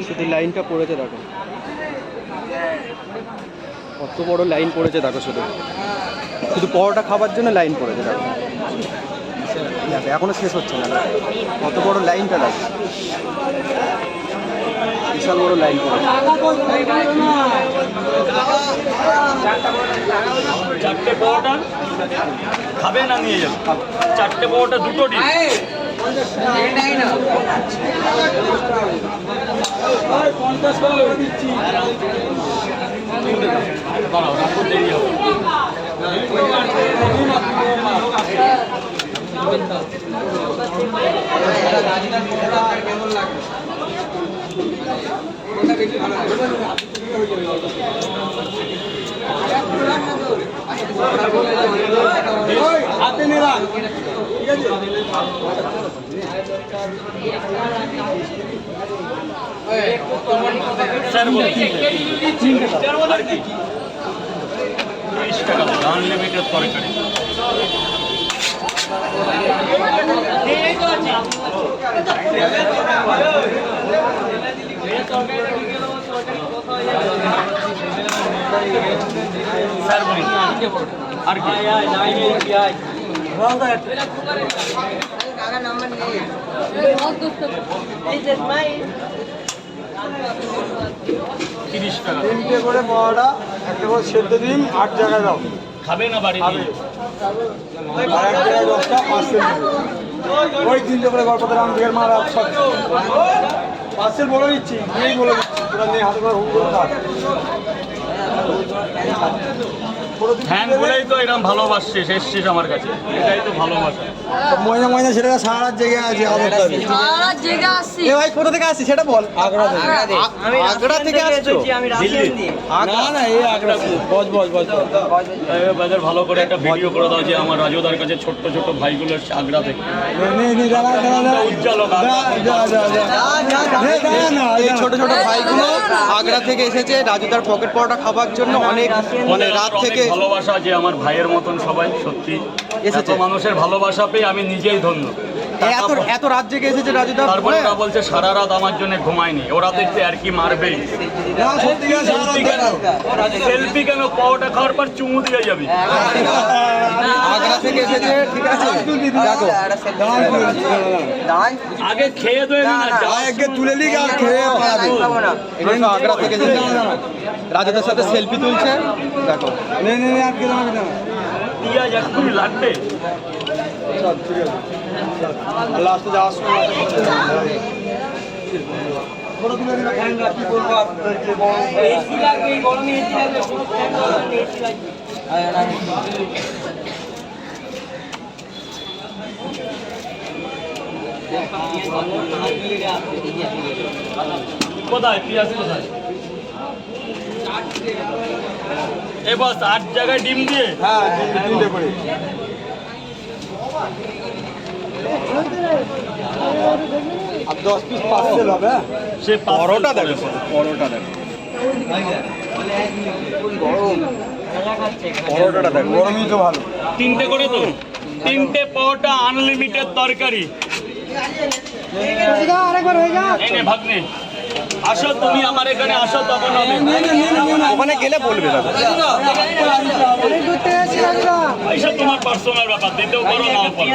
শুধু লাইনটা পড়েছে দেখো, কত বড় লাইন পড়েছে দেখো, শুধু শুধু পরোটা খাবার জন্য লাইন পড়েছে দেখো। দেখো এখনো শেষ হচ্ছে না, কত বড় লাইনটা দেখো, বিশাল বড় লাইন পড়েছে। চারটে পরোটা খাবে না নিয়ে যাবে, চারটে পরোটা দুটো ডিম। দেরি হবে। হাতে নেড়া ঠিক আছে। স্যার বলুন, 30 টাকা আনলিমিটেড তরকারি। স্যার বলুন আর কি? 30 টাকা। 3টে করে পরোটা, একটা করে সেদ্ধ ডিম, 8 জায়গায় দাও। খাবে না বাড়ি খাবে। আর এক জায়গায় 10টা পার্সেল ওই 3টে করে গল্প রাম দিকের মারা সব পার্সেল বলে দিচ্ছি, এই বলে দিচ্ছি তোরা নিয়ে হাতে করে হুম করে থাক। ফ্যান বলেই তো এরকম ভালোবাসছিস, এসছিস আমার কাছে, এটাই তো ভালোবাসা। ময়না ময়না সেটা সারা রাত জেগে আছে আমাদের দাবি। সারা জায়গা আসছি। এ ভাই কোথা থেকে আসছিস সেটা বল। আগ্রা থেকে। আগ্রা থেকে আসছো? দিল্লি? না না এই আগ্রা বস বস বস বাজার ভালো করে একটা ভিডিও করে দাও যে আমার রাজুদার কাছে ছোট্ট ছোট্ট ভাইগুলো এসছে আগ্রা থেকে। উজ্জ্বল হোক আগ্রা। এই ছোট ছোট ভাইগুলো আগ্রা থেকে এসেছে রাজুদার পকেট পরোটা খাবার জন্য। অনেক মানে রাত থেকে ভালোবাসা যে আমার ভাইয়ের মতন সবাই সত্যি এসেছে, মানুষের ভালোবাসা পেয়ে আমি নিজেই ধন্য। এত এত রাত জেগে এসেছে রাজুদা। তারপরে ওরা বলছে সারা রাত আমার জন্য ঘুমায়নি, ওরা তো একটু আর কি মারবেই। সেলফি কেন, পাওয়াটা খাওয়ার পর চুমু দিয়ে যাবি। আগ্রা থেকে এসেছে, ঠিক আছে দেখো। আগে খেয়ে দেবে না, আগে তুলে নিক আর খেয়ে পালাবি। এটা আগ্রা থেকে এসেছে, রাজুদার সাথে সেলফি তুলছে দেখো। নে নে নে আটকে দাও না। পেঁয়াজ এক্ষুনি লাগবে। সব ঠিক আছে। আল্লাহ আসতে যাওয়ার সময় বড় তুলে নিলে ফ্যান কি করবো আপনাদেরকে বড় এসি লাগবে, এই গরমে এসি লাগবে, কোনো ফ্যান লাগবে, এসি লাগবে। কোথায় পেঁয়াজ কোথায়? এ বস 8 জায়গায় ডিম দিয়ে। হ্যাঁ 3টে করে। আর 10 পিস পার্সেল হবে। সে পরোটা দেখো, পরোটা দেখো, পরোটাটা দেখো। গরমই তো ভালো। 3টে করে তো, 3টে পরোটা আনলিমিটেড তরকারি। এনে ভাগ্নে আসো, তুমি আমার এখানে আসো, তখন হবে। ওখানে গেলে বলবে দাদা। এইসব তোমার পার্সোনাল ব্যাপার, দিতেও পারো নাও পারো।